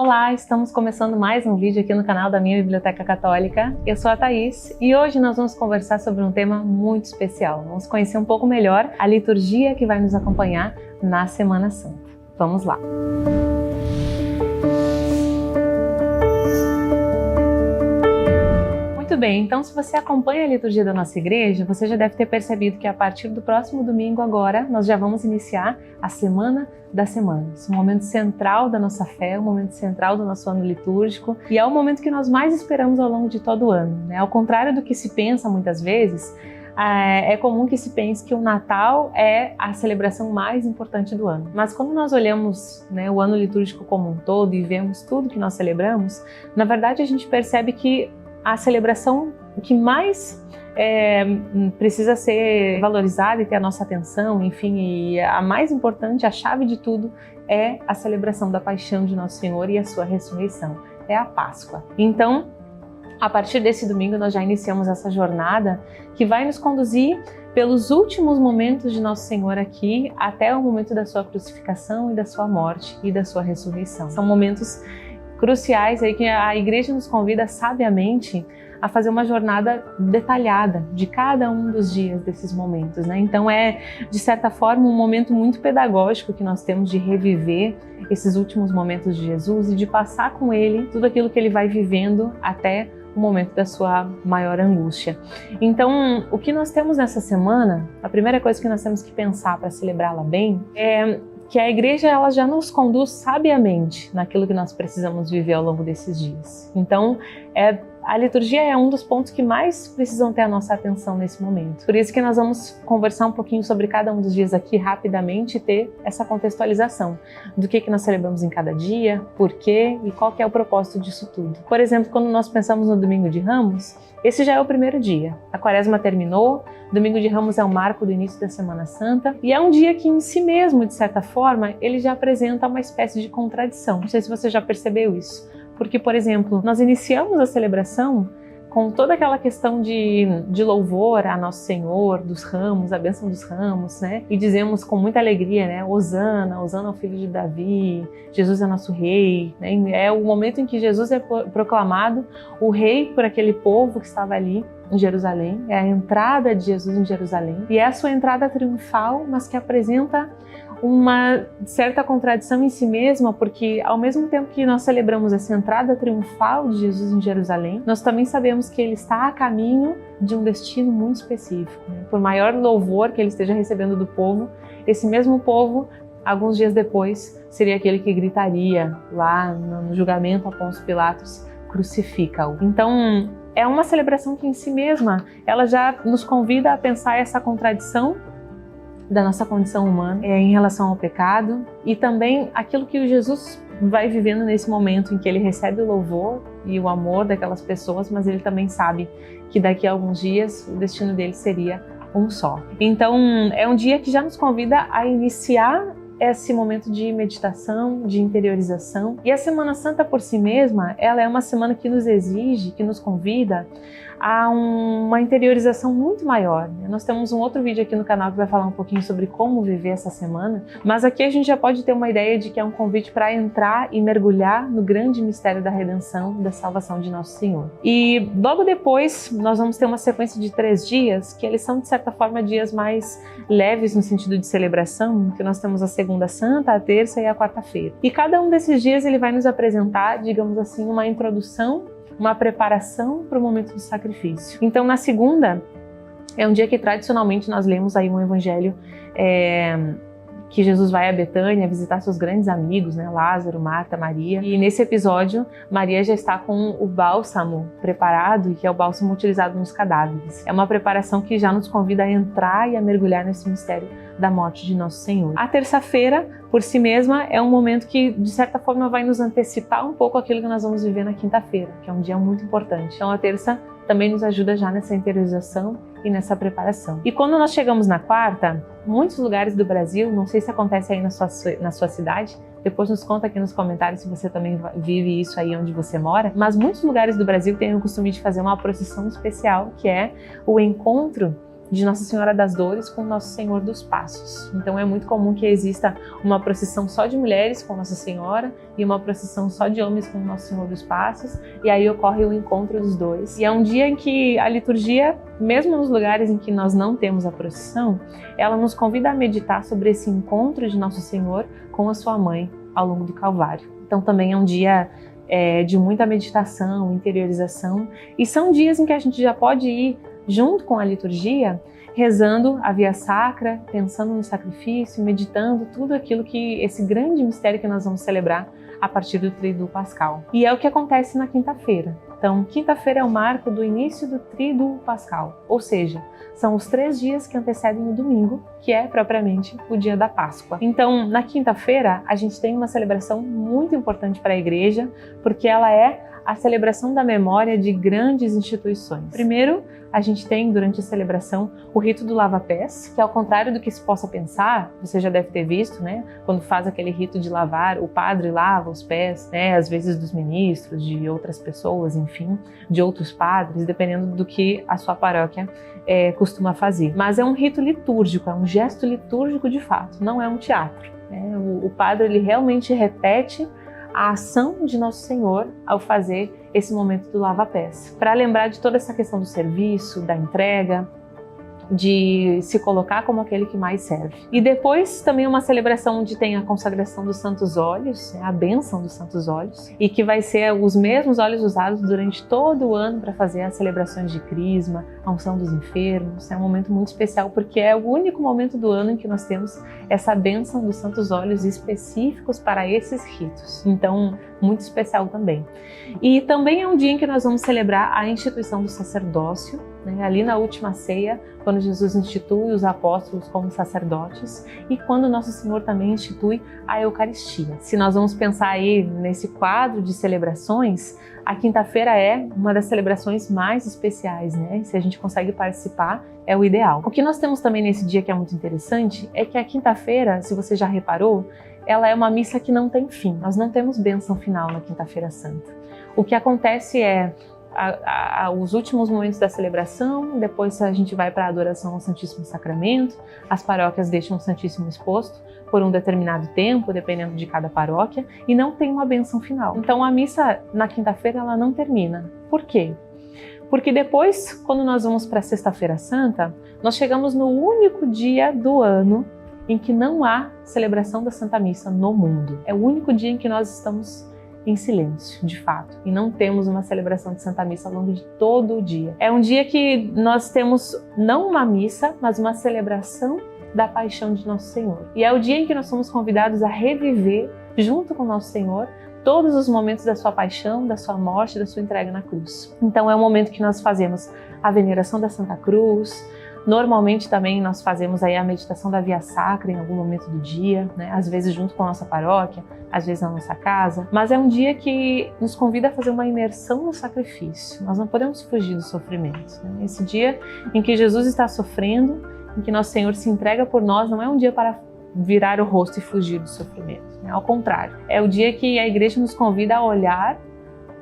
Olá, estamos começando mais um vídeo aqui no canal da minha Biblioteca Católica. Eu sou a Thaís e hoje nós vamos conversar sobre um tema muito especial. Vamos conhecer um pouco melhor a liturgia que vai nos acompanhar na Semana Santa. Vamos lá! Muito bem, então se você acompanha a liturgia da nossa igreja, você já deve ter percebido que a partir do próximo domingo agora, nós já vamos iniciar a Semana das Semanas, um momento central da nossa fé, um momento central do nosso ano litúrgico e é o momento que nós mais esperamos ao longo de todo o ano, né? Ao contrário do que se pensa muitas vezes, é comum que se pense que o Natal é a celebração mais importante do ano. Mas quando nós olhamos, né, o ano litúrgico como um todo e vemos tudo que nós celebramos, na verdade a gente percebe que a celebração que mais precisa ser valorizada e ter a nossa atenção, enfim, e a mais importante, a chave de tudo, é a celebração da paixão de Nosso Senhor e a sua ressurreição, é a Páscoa. Então, a partir desse domingo nós já iniciamos essa jornada que vai nos conduzir pelos últimos momentos de Nosso Senhor aqui até o momento da sua crucificação e da sua morte e da sua ressurreição. São momentos cruciais aí que a igreja nos convida sabiamente a fazer uma jornada detalhada de cada um dos dias desses momentos, né? Então é, de certa forma, um momento muito pedagógico que nós temos de reviver esses últimos momentos de Jesus e de passar com ele tudo aquilo que ele vai vivendo até o momento da sua maior angústia. Então, o que nós temos nessa semana, a primeira coisa que nós temos que pensar para celebrá-la bem é que a igreja ela já nos conduz sabiamente naquilo que nós precisamos viver ao longo desses dias. Então, a liturgia é um dos pontos que mais precisam ter a nossa atenção nesse momento. Por isso que nós vamos conversar um pouquinho sobre cada um dos dias aqui rapidamente e ter essa contextualização do que nós celebramos em cada dia, por quê e qual que é o propósito disso tudo. Por exemplo, quando nós pensamos no Domingo de Ramos, esse já é o primeiro dia. A Quaresma terminou, Domingo de Ramos é o marco do início da Semana Santa e é um dia que em si mesmo, de certa forma, ele já apresenta uma espécie de contradição. Não sei se você já percebeu isso. Porque, por exemplo, nós iniciamos a celebração com toda aquela questão de louvor a Nosso Senhor, dos ramos, a bênção dos ramos, né? E dizemos com muita alegria, né? Hosana, Hosana ao filho de Davi, Jesus é nosso rei, né? É o momento em que Jesus é proclamado o rei por aquele povo que estava ali em Jerusalém, é a entrada de Jesus em Jerusalém, e é a sua entrada triunfal, mas que apresenta uma certa contradição em si mesma, porque ao mesmo tempo que nós celebramos essa entrada triunfal de Jesus em Jerusalém, nós também sabemos que ele está a caminho de um destino muito específico, né? Por maior louvor que ele esteja recebendo do povo, esse mesmo povo, alguns dias depois, seria aquele que gritaria lá no julgamento a Pôncio Pilatos, crucifica-o. Então, é uma celebração que em si mesma, ela já nos convida a pensar essa contradição da nossa condição humana em relação ao pecado e também aquilo que o Jesus vai vivendo nesse momento em que ele recebe o louvor e o amor daquelas pessoas, mas ele também sabe que daqui a alguns dias o destino dele seria um só. Então é um dia que já nos convida a iniciar esse momento de meditação, de interiorização. E a Semana Santa por si mesma, ela é uma semana que nos exige, que nos convida a uma interiorização muito maior. Nós temos um outro vídeo aqui no canal que vai falar um pouquinho sobre como viver essa semana, mas aqui a gente já pode ter uma ideia de que é um convite para entrar e mergulhar no grande mistério da redenção, da salvação de Nosso Senhor. E logo depois nós vamos ter uma sequência de 3 dias, que eles são de certa forma dias mais leves no sentido de celebração, que nós temos a Segunda Santa, a Terça e a Quarta-feira. E cada um desses dias ele vai nos apresentar, digamos assim, uma introdução, uma preparação para o momento do sacrifício. Então, na segunda, é um dia que tradicionalmente nós lemos aí um evangelho que Jesus vai a Betânia visitar seus grandes amigos, né? Lázaro, Marta, Maria. E nesse episódio, Maria já está com o bálsamo preparado, que é o bálsamo utilizado nos cadáveres. É uma preparação que já nos convida a entrar e a mergulhar nesse mistério da morte de Nosso Senhor. A terça-feira, por si mesma, é um momento que, de certa forma, vai nos antecipar um pouco aquilo que nós vamos viver na quinta-feira, que é um dia muito importante. Então, a terça também nos ajuda já nessa interiorização e nessa preparação. E quando nós chegamos na quarta, muitos lugares do Brasil, não sei se acontece aí na sua cidade, depois nos conta aqui nos comentários se você também vive isso aí onde você mora, mas muitos lugares do Brasil têm o costume de fazer uma procissão especial, que é o encontro de Nossa Senhora das Dores com Nosso Senhor dos Passos. Então é muito comum que exista uma procissão só de mulheres com Nossa Senhora e uma procissão só de homens com Nosso Senhor dos Passos, e aí ocorre o encontro dos dois. E é um dia em que a liturgia, mesmo nos lugares em que nós não temos a procissão, ela nos convida a meditar sobre esse encontro de Nosso Senhor com a sua mãe ao longo do Calvário. Então também é um dia de muita meditação, interiorização, e são dias em que a gente já pode ir junto com a liturgia, rezando a Via Sacra, pensando no sacrifício, meditando tudo aquilo que esse grande mistério que nós vamos celebrar a partir do Tríduo Pascal. E é o que acontece na quinta-feira. Então, quinta-feira é o marco do início do Tríduo Pascal, ou seja, são os 3 dias que antecedem o domingo, que é propriamente o dia da Páscoa. Então, na quinta-feira, a gente tem uma celebração muito importante para a Igreja, porque ela é a celebração da memória de grandes instituições. Primeiro, a gente tem durante a celebração o rito do lava-pés, que ao contrário do que se possa pensar, você já deve ter visto, né? Quando faz aquele rito de lavar, o padre lava os pés, né? Às vezes dos ministros, de outras pessoas, enfim, de outros padres, dependendo do que a sua paróquia costuma fazer. Mas é um rito litúrgico, é um gesto litúrgico de fato, não é um teatro, né? O padre, ele realmente repete a ação de Nosso Senhor ao fazer esse momento do lava-pés, para lembrar de toda essa questão do serviço, da entrega, de se colocar como aquele que mais serve. E depois também uma celebração onde tem a consagração dos santos óleos, a bênção dos santos óleos, e que vai ser os mesmos óleos usados durante todo o ano para fazer as celebrações de crisma, a unção dos enfermos. É um momento muito especial porque é o único momento do ano em que nós temos essa bênção dos santos óleos específicos para esses ritos. Então, muito especial também. E também é um dia em que nós vamos celebrar a instituição do sacerdócio, né? Ali na última ceia, quando Jesus institui os apóstolos como sacerdotes e quando Nosso Senhor também institui a Eucaristia. Se nós vamos pensar aí nesse quadro de celebrações, a quinta-feira é uma das celebrações mais especiais, né? Se a gente consegue participar, é o ideal. O que nós temos também nesse dia que é muito interessante é que a quinta-feira, se você já reparou, ela é uma missa que não tem fim. Nós não temos bênção final na Quinta-feira Santa. O que acontece é os últimos momentos da celebração, depois a gente vai para a adoração ao Santíssimo Sacramento, as paróquias deixam o Santíssimo exposto por um determinado tempo, dependendo de cada paróquia, e não tem uma bênção final. Então a missa na quinta-feira ela não termina. Por quê? Porque depois, quando nós vamos para a Sexta-feira Santa, nós chegamos no único dia do ano em que não há celebração da Santa Missa no mundo. É o único dia em que nós estamos em silêncio, de fato, e não temos uma celebração de Santa Missa ao longo de todo o dia. É um dia que nós temos não uma missa, mas uma celebração da paixão de Nosso Senhor. E é o dia em que nós somos convidados a reviver, junto com Nosso Senhor, todos os momentos da sua paixão, da sua morte, da sua entrega na cruz. Então é o momento que nós fazemos a veneração da Santa Cruz. Normalmente também nós fazemos aí a meditação da Via Sacra em algum momento do dia, né? Às vezes junto com a nossa paróquia, às vezes na nossa casa, mas é um dia que nos convida a fazer uma imersão no sacrifício. Nós não podemos fugir do sofrimento, né? Esse dia em que Jesus está sofrendo, em que Nosso Senhor se entrega por nós, não é um dia para virar o rosto e fugir do sofrimento, né? Ao contrário, é o dia que a Igreja nos convida a olhar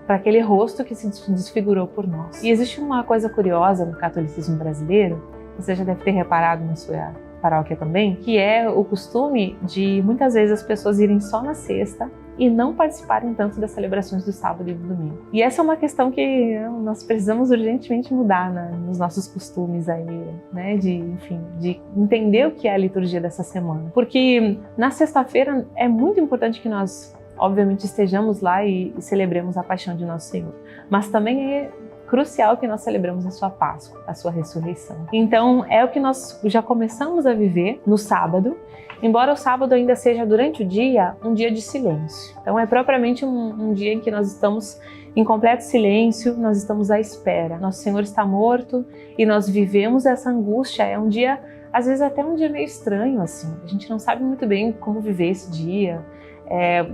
para aquele rosto que se desfigurou por nós. E existe uma coisa curiosa no catolicismo brasileiro, você já deve ter reparado na sua paróquia também, que é o costume de muitas vezes as pessoas irem só na sexta e não participarem tanto das celebrações do sábado e do domingo. E essa é uma questão que nós precisamos urgentemente mudar nos nossos costumes aí, né? De entender o que é a liturgia dessa semana. Porque na sexta-feira é muito importante que nós, obviamente, estejamos lá e celebremos a paixão de Nosso Senhor. Mas também é crucial que nós celebremos a sua Páscoa, a sua ressurreição. Então é o que nós já começamos a viver no sábado, embora o sábado ainda seja durante o dia um dia de silêncio. Então é propriamente um dia em que nós estamos em completo silêncio, nós estamos à espera. Nosso Senhor está morto e nós vivemos essa angústia. É um dia, às vezes até um dia meio estranho, assim. A gente não sabe muito bem como viver esse dia.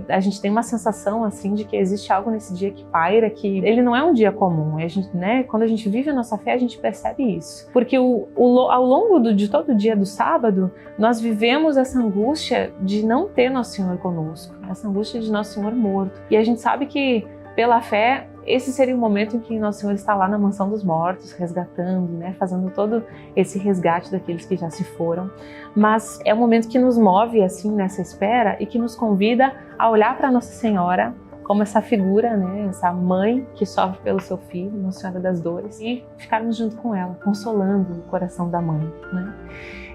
A gente tem uma sensação assim de que existe algo nesse dia que paira, que ele não é um dia comum. A gente, né, quando a gente vive a nossa fé, a gente percebe isso. Porque ao longo de todo o dia do sábado, nós vivemos essa angústia de não ter Nosso Senhor conosco, essa angústia de Nosso Senhor morto. E a gente sabe que pela fé esse seria o momento em que Nosso Senhor está lá na mansão dos mortos, resgatando, né, fazendo todo esse resgate daqueles que já se foram. Mas é um momento que nos move assim nessa espera e que nos convida a olhar para Nossa Senhora como essa figura, né, essa mãe que sofre pelo seu filho, Nossa Senhora das Dores, e ficarmos junto com ela, consolando o coração da mãe, né?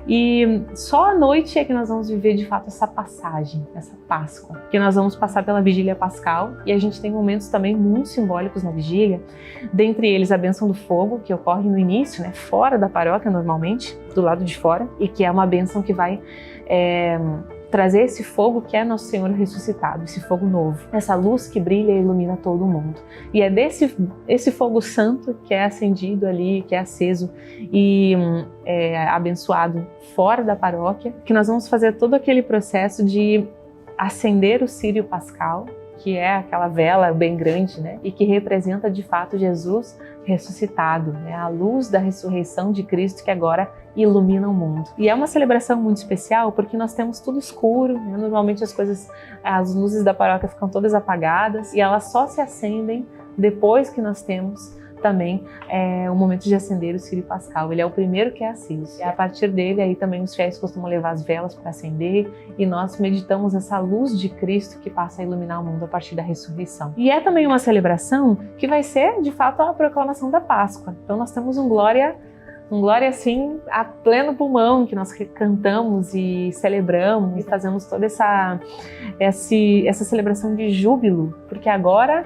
E só à noite é que nós vamos viver de fato essa passagem, essa Páscoa, que nós vamos passar pela Vigília Pascal, e a gente tem momentos também muito simbólicos na Vigília, dentre eles a bênção do fogo, que ocorre no início, né, fora da paróquia normalmente, do lado de fora, e que é uma bênção que vai trazer esse fogo que é Nosso Senhor ressuscitado, esse fogo novo, essa luz que brilha e ilumina todo o mundo. E é esse fogo santo que é acendido ali, que é aceso e abençoado fora da paróquia, que nós vamos fazer todo aquele processo de acender o círio pascal, que é aquela vela bem grande, né? E que representa de fato Jesus ressuscitado, né? A luz da ressurreição de Cristo que agora ilumina o mundo. E é uma celebração muito especial porque nós temos tudo escuro, né? Normalmente as luzes da paróquia ficam todas apagadas e elas só se acendem depois que nós temos também o momento de acender o círio pascal. Ele é o primeiro que é aceso. E a partir dele, aí também os fiéis costumam levar as velas para acender e nós meditamos essa luz de Cristo que passa a iluminar o mundo a partir da ressurreição. E é também uma celebração que vai ser, de fato, a proclamação da Páscoa. Então nós temos um glória assim a pleno pulmão, que nós cantamos e celebramos e fazemos toda essa celebração de júbilo, porque agora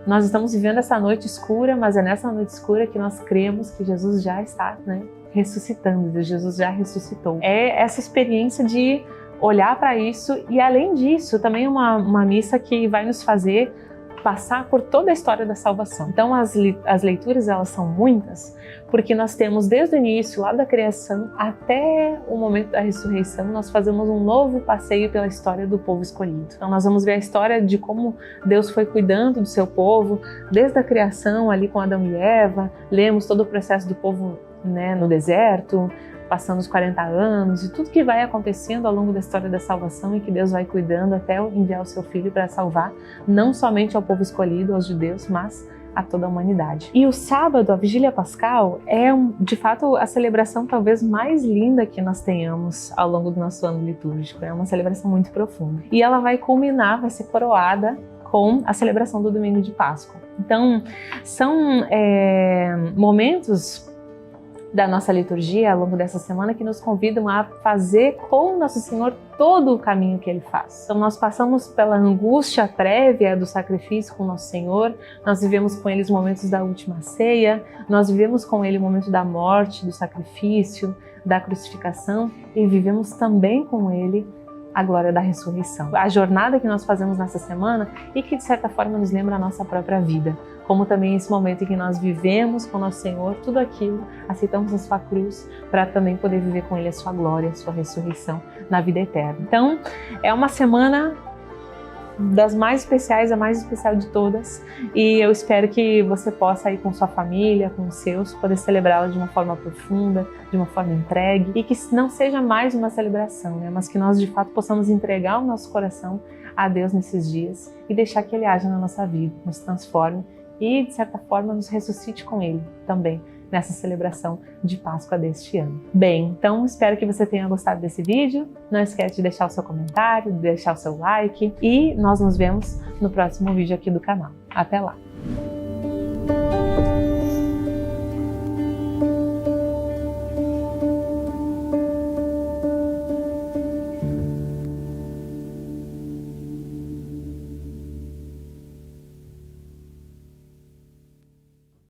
nós estamos vivendo essa noite escura, mas é nessa noite escura que nós cremos que Jesus já está, né, ressuscitando, Jesus já ressuscitou. É essa experiência de olhar para isso e, além disso, também uma missa que vai nos fazer passar por toda a história da salvação. Então as leituras elas são muitas, porque nós temos desde o início, lá da criação até o momento da ressurreição, nós fazemos um novo passeio pela história do povo escolhido. Então nós vamos ver a história de como Deus foi cuidando do seu povo, desde a criação ali com Adão e Eva, lemos todo o processo do povo, né, no deserto, passando os 40 anos e tudo que vai acontecendo ao longo da história da salvação e que Deus vai cuidando até enviar o seu Filho para salvar não somente ao povo escolhido, aos judeus, mas a toda a humanidade. E o sábado, a Vigília Pascal, é de fato a celebração talvez mais linda que nós tenhamos ao longo do nosso ano litúrgico. É uma celebração muito profunda. E ela vai culminar, vai ser coroada com a celebração do Domingo de Páscoa. Então, são momentos da nossa liturgia ao longo dessa semana que nos convidam a fazer com Nosso Senhor todo o caminho que Ele faz. Então nós passamos pela angústia prévia do sacrifício com Nosso Senhor, nós vivemos com Ele os momentos da última ceia, nós vivemos com Ele o momento da morte, do sacrifício, da crucificação e vivemos também com Ele a glória da ressurreição. A jornada que nós fazemos nessa semana e que de certa forma nos lembra a nossa própria vida, como também esse momento em que nós vivemos com Nosso Senhor tudo aquilo, aceitamos a sua cruz para também poder viver com Ele a sua glória, a sua ressurreição na vida eterna. Então, é uma semana das mais especiais, a mais especial de todas, e eu espero que você possa ir com sua família, com os seus, poder celebrá-la de uma forma profunda, de uma forma entregue, e que não seja mais uma celebração, né, mas que nós de fato possamos entregar o nosso coração a Deus nesses dias e deixar que Ele haja na nossa vida, nos transforme e de certa forma nos ressuscite com Ele também nessa celebração de Páscoa deste ano. Bem, então espero que você tenha gostado desse vídeo. Não esquece de deixar o seu comentário, de deixar o seu like e nós nos vemos no próximo vídeo aqui do canal. Até lá!